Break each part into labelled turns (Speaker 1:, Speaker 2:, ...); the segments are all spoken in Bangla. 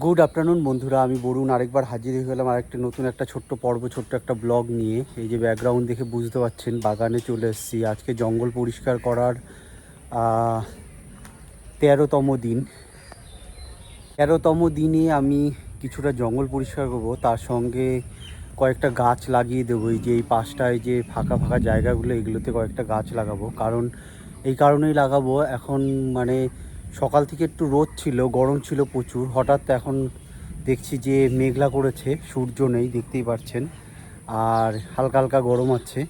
Speaker 1: গুড আফটারনুন বন্ধুরা, আমি বরুণ আরেকবার হাজির হয়ে গেলাম আরেকটা নতুন একটা ছোট্ট পর্ব, ছোট্ট একটা ব্লগ নিয়ে। এই যে ব্যাকগ্রাউন্ড দেখে বুঝতে পারছেন বাগানে চলে এসেছি। আজকে জঙ্গল পরিষ্কার করার 13তম দিন। 13তম দিনে আমি কিছুটা জঙ্গল পরিষ্কার করবো, তার সঙ্গে কয়েকটা গাছ লাগিয়ে দেবো। এই যে এই পাশটায় যে ফাঁকা ফাঁকা জায়গাগুলো, এগুলোতে কয়েকটা গাছ লাগাবো। কারণ এই কারণেই লাগাবো, এখন মানে সকাল থেকে একটু রোদ ছিল, গরম ছিল প্রচুর, হঠাৎ এখন দেখছি যে মেঘলা করেছে, সূর্য নেই, দেখতেই পাচ্ছেন। আর হালকা হালকা গরম আছে,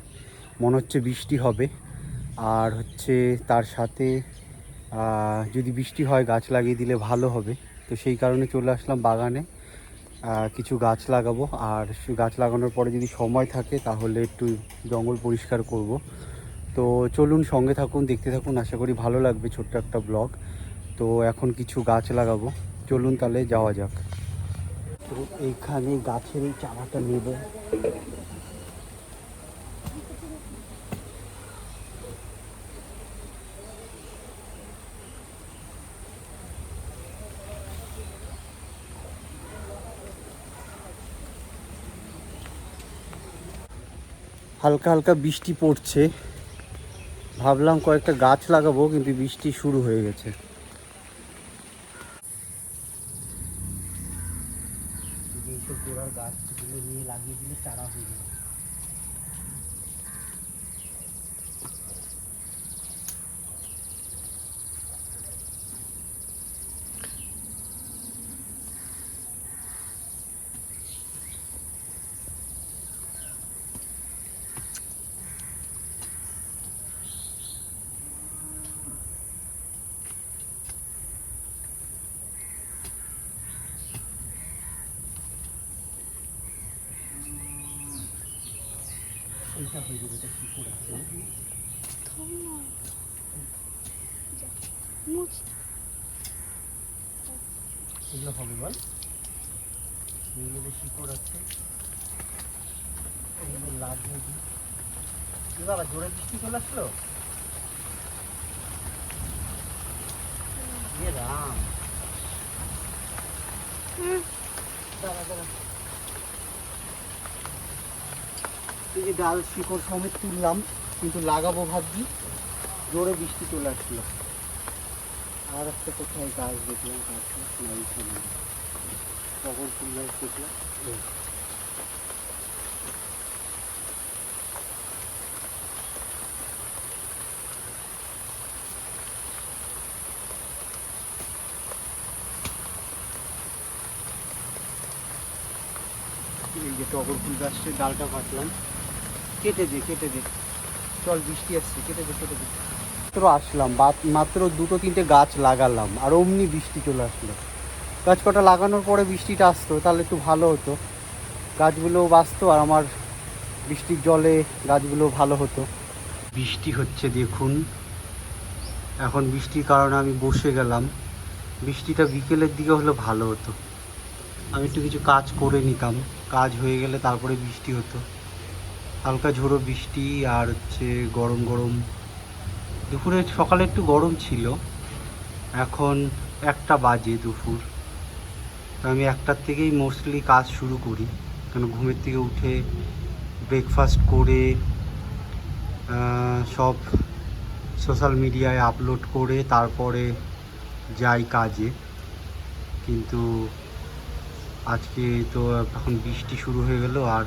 Speaker 1: মনে হচ্ছে বৃষ্টি হবে। আর হচ্ছে তার সাথে যদি বৃষ্টি হয় গাছ লাগিয়ে দিলে ভালো হবে। তো সেই কারণে চলে আসলাম বাগানে, কিছু গাছ লাগাবো। আর গাছ লাগানোর পরে যদি সময় থাকে তাহলে একটু জঙ্গল পরিষ্কার করব। তো চলুন সঙ্গে থাকুন, দেখতে থাকুন, আশা করি ভালো লাগবে ছোট্ট একটা ব্লগ। তো এখন কিছু গাছ লাগাবো, চলুন তাহলে যাওয়া যাক। তো এইখানে গাছের এই চারাটা নেব। হালকা হালকা বৃষ্টি পড়ছে, ভাবলাম কয়েকটা গাছ লাগাবো, কিন্তু বৃষ্টি শুরু হয়ে গেছে। এইসব গোড়ার গাছগুলো নিয়ে লাগিয়ে দিলে চারা হয়ে যাবে। এইটা হয়ে যাবে, এটা কি করে এগুলো হবে বল, এগুলো শিকড় আছে, এগুলো লাগিয়ে দিই। কি বাবা, জোরে বৃষ্টি চলে আসলো? রাম, দাঁড়া দাঁড়া, এই যে ডাল শিকড় সমেত তুললাম, কিন্তু লাগাবো ভাবছি, জোরে বৃষ্টি চলে আসলো। আর একটা কোথায় গাছ দেখলাম, গাছটা টগর ফুল গাছ দেখলাম। এই যে টগর ফুল গাছটার ডালটা কাটলাম, কেটে দে, চল বৃষ্টি আসছে, কেটে দে। মাত্র আসলাম, মাত্র দুটো তিনটে গাছ লাগালাম, আর অমনি বৃষ্টি চলে আসলো। গাছ কটা লাগানোর পরে বৃষ্টিটা আসতো তাহলে একটু ভালো হতো, গাছগুলো বাঁচতো, আর আমার বৃষ্টির জলে গাছগুলো ভালো হতো। বৃষ্টি হচ্ছে দেখুন, এখন বৃষ্টির কারণে আমি বসে গেলাম। বৃষ্টিটা বিকেলের দিকে হলে ভালো হতো, আমি একটু কিছু কাজ করে নিতাম, কাজ হয়ে গেলে তারপরে বৃষ্টি হতো। হালকা ঝোড়ো বৃষ্টি, আর হচ্ছে গরম গরম। দুপুরে সকালে একটু গরম ছিল, এখন 1টা বাজে দুপুর। আমি 1টার থেকেই মোস্টলি কাজ শুরু করি, কারণ ঘুমের থেকে উঠে ব্রেকফাস্ট করে সব সোশ্যাল মিডিয়ায় আপলোড করে তারপরে যাই কাজে। কিন্তু আজকে তো এখন বৃষ্টি শুরু হয়ে গেল, আর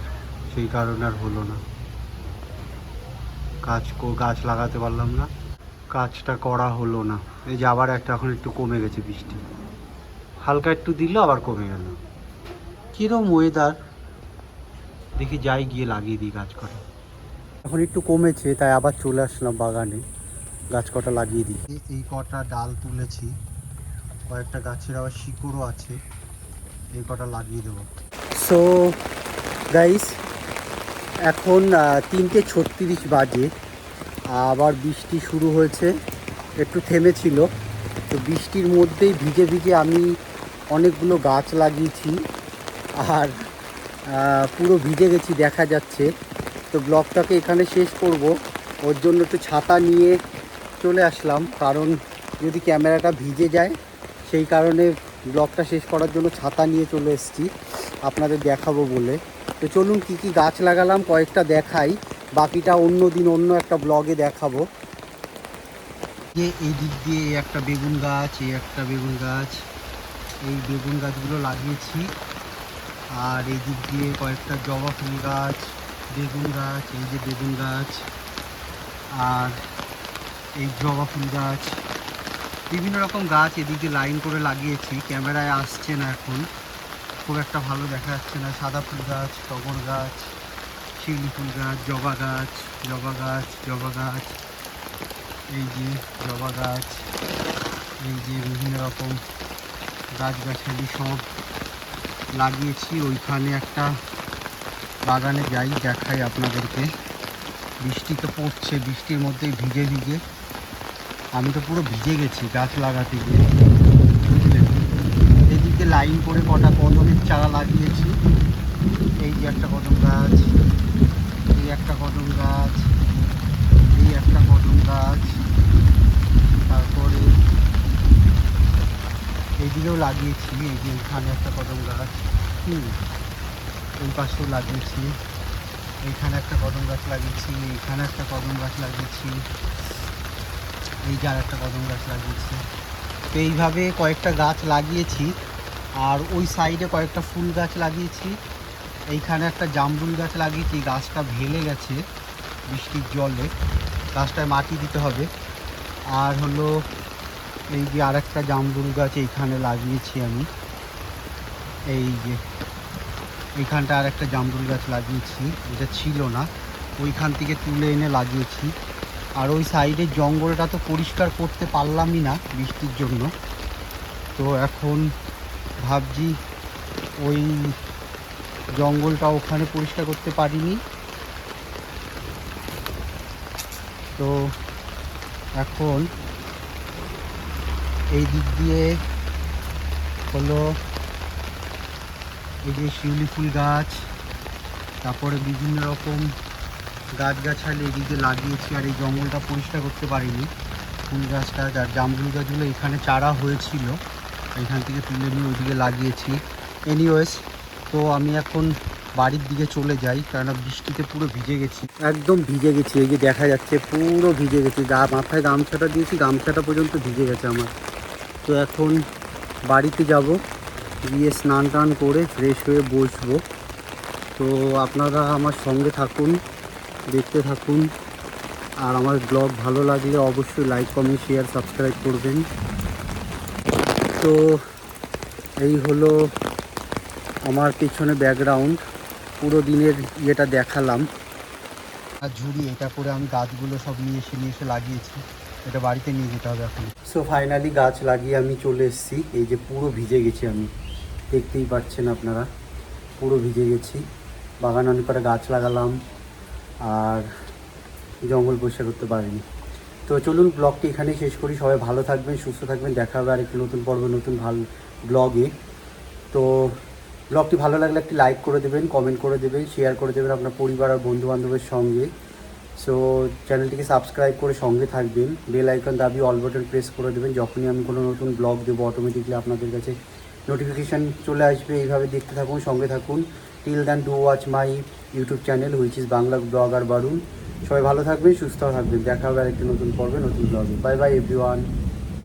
Speaker 1: সেই কারণে আর হলো না, গাছ লাগাতে পারলাম না, কাজটা করা হলো না। এই যে আবার এখন একটু কমে গেছে বৃষ্টি, হালকা একটু দিল আবার কমে গেল। কিরম ওয়েদার, দেখি যাই গিয়ে লাগিয়ে দিই গাছ কটা। এখন একটু কমেছে, তাই আবার চলে আসলাম বাগানে, গাছ কটা লাগিয়ে দিই। এই কটা ডাল তুলেছি, কয়েকটা গাছের আবার শিকড়ও আছে, এই কটা লাগিয়ে দেবো। সো গাইস, এখন 3:36 বাজে, আবার বৃষ্টি শুরু হয়েছে, একটু থেমেছিল। তো বৃষ্টির মধ্যেই ভিজে ভিজে আমি অনেকগুলো গাছ লাগিয়েছি, আর পুরো ভিজে গেছি দেখা যাচ্ছে। তো ব্লগটাকে এখানে শেষ করব, ওর জন্য একটু ছাতা নিয়ে চলে আসলাম, কারণ যদি ক্যামেরাটা ভিজে যায় সেই কারণে ব্লগটা শেষ করার জন্য ছাতা নিয়ে চলে এসেছি আপনাদের দেখাবো বলে। তো চলুন কী কী গাছ লাগালাম কয়েকটা দেখাই, বাকিটা অন্য দিন অন্য একটা ব্লগে দেখাবো। যে এই দিক দিয়ে এই একটা বেগুন গাছ, এই একটা বেগুন গাছ, এই বেগুন গাছগুলো লাগিয়েছি। আর এই দিক দিয়ে কয়েকটা জবা ফুল গাছ, বেগুন গাছ, এই যে বেগুন গাছ আর এই জবা ফুল গাছ, বিভিন্ন রকম গাছ এদিকে লাইন করে লাগিয়েছি। ক্যামেরায় আসছে না এখন, খুব একটা ভালো দেখা যাচ্ছে না। সাদা ফুল গাছ, টগর গাছ, শিউলি ফুল গাছ, জবা গাছ, জবা গাছ, জবা গাছ, এই যে জবা গাছ, এই যে বিভিন্ন রকম গাছগাছালি সব লাগিয়েছি। ওইখানে একটা বাগানে যাই, দেখাই আপনাদেরকে। বৃষ্টি তো পড়ছে, বৃষ্টির মধ্যেই ভিজে ভিজে আমি তো পুরো ভিজে গেছি গাছ লাগাতে গিয়ে, বুঝলেন। এদিকে লাইন করে কটা কদমের চারা লাগিয়েছি। এই যে একটা কদম গাছ, এই একটা কদম গাছ, এই একটা কদম গাছ, তারপরে এইদিকেও লাগিয়েছি। এই যে এখানে একটা কদম গাছ, এই পাশেও লাগিয়েছি। এইখানে একটা কদম গাছ লাগিয়েছি, এইখানে একটা কদম গাছ লাগিয়েছি, এই যে আর একটা কদম গাছ লাগিয়েছি। তো এইভাবে কয়েকটা গাছ লাগিয়েছি। আর ওই সাইডে কয়েকটা ফুল গাছ লাগিয়েছি। এইখানে একটা জামরুল গাছ লাগিয়েছি, গাছটা ভেঙে গেছে বৃষ্টির জলে, গাছটায় মাটি দিতে হবে। আর হলো এই যে আর একটা জামরুল গাছ এইখানে লাগিয়েছি আমি, এই যে এইখানটা আর একটা জামরুল গাছ লাগিয়েছি, এটা ছিল না, ওইখান থেকে তুলে এনে লাগিয়েছি। আর ওই সাইডের জঙ্গলটা তো পরিষ্কার করতে পারলামই না বৃষ্টির জন্য, তো এখন ভাবছি ওই জঙ্গলটা ওখানে পরিষ্কার করতে পারিনি। তো এখন এই দিক দিয়ে হলো এই যে শিউলি ফুল গাছ, তারপরে বিভিন্ন রকম গাছগাছালি এদিকে লাগিয়েছি। আর এই জঙ্গলটা পরিষ্কার করতে পারিনি, ফুল গাছটা আর জামরুল গাছগুলো এখানে চারা হয়েছিল, এখান থেকে তুলে নিয়ে ওইদিকে লাগিয়েছি। এনিওয়েজ, তো আমি এখন বাড়ির দিকে চলে যাই, কেননা বৃষ্টিতে পুরো ভিজে গেছি, একদম ভিজে গেছি। এই যে দেখা যাচ্ছে পুরো ভিজে গেছি, মাথায় গামছাটা দিয়েছি, গামছাটা পর্যন্ত ভিজে গেছে আমার। তো এখন বাড়িতে যাব, গিয়ে স্নান টান করে ফ্রেশ হয়ে বসবো। তো আপনারা আমার সঙ্গে থাকুন, দেখতে থাকুন। আর আমার ব্লগ ভালো লাগলে অবশ্যই লাইক, কমেন্ট, শেয়ার, সাবস্ক্রাইব করবেন। তো এই হলো আমার পিছনে ব্যাকগ্রাউন্ড, পুরো দিনের ইয়েটা দেখালাম। আর ঝুড়ি এটা করে আমি গাছগুলো সব নিয়ে এসে লাগিয়েছি, এটা বাড়িতে নিয়ে যেতে হবে এখন। সো ফাইনালি গাছ লাগিয়ে আমি চলে এসেছি। এই যে পুরো ভিজে গেছি আমি, দেখতেই পাচ্ছেন আপনারা, পুরো ভিজে গেছি। বাগানে অনেক কটা গাছ লাগালাম আর জঙ্গল পরিষ্কার করতে পারিনি। তো চলুন ব্লগটি এখানেই শেষ করি। সবাই ভালো থাকবেন, সুস্থ থাকবেন, দেখা হবে আরেকটি নতুন পর্বে, নতুন ভালো ব্লগে। তো ব্লগটি ভালো লাগলে একটি লাইক করে দেবেন, কমেন্ট করে দেবেন, শেয়ার করে দেবেন আপনার পরিবার আর বন্ধুবান্ধবের সঙ্গে। সো চ্যানেলটিকে সাবস্ক্রাইব করে সঙ্গে থাকবেন, বেল আইকন দাবিয়ে অল বাটন প্রেস করে দেবেন। যখনই আমি কোনো নতুন ব্লগ দেবো অটোমেটিকলি আপনাদের কাছে নোটিফিকেশান চলে আসবে। এইভাবে দেখতে থাকুন, সঙ্গে থাকুন। Till then do watch my YouTube channel which is Bangla blogger Barun. সবাই ভালো থাকবেন, সুস্থ থাকবেন, দেখা হবে আরেকটি নতুন পর্বে, নতুন ব্লগে। Bye bye everyone.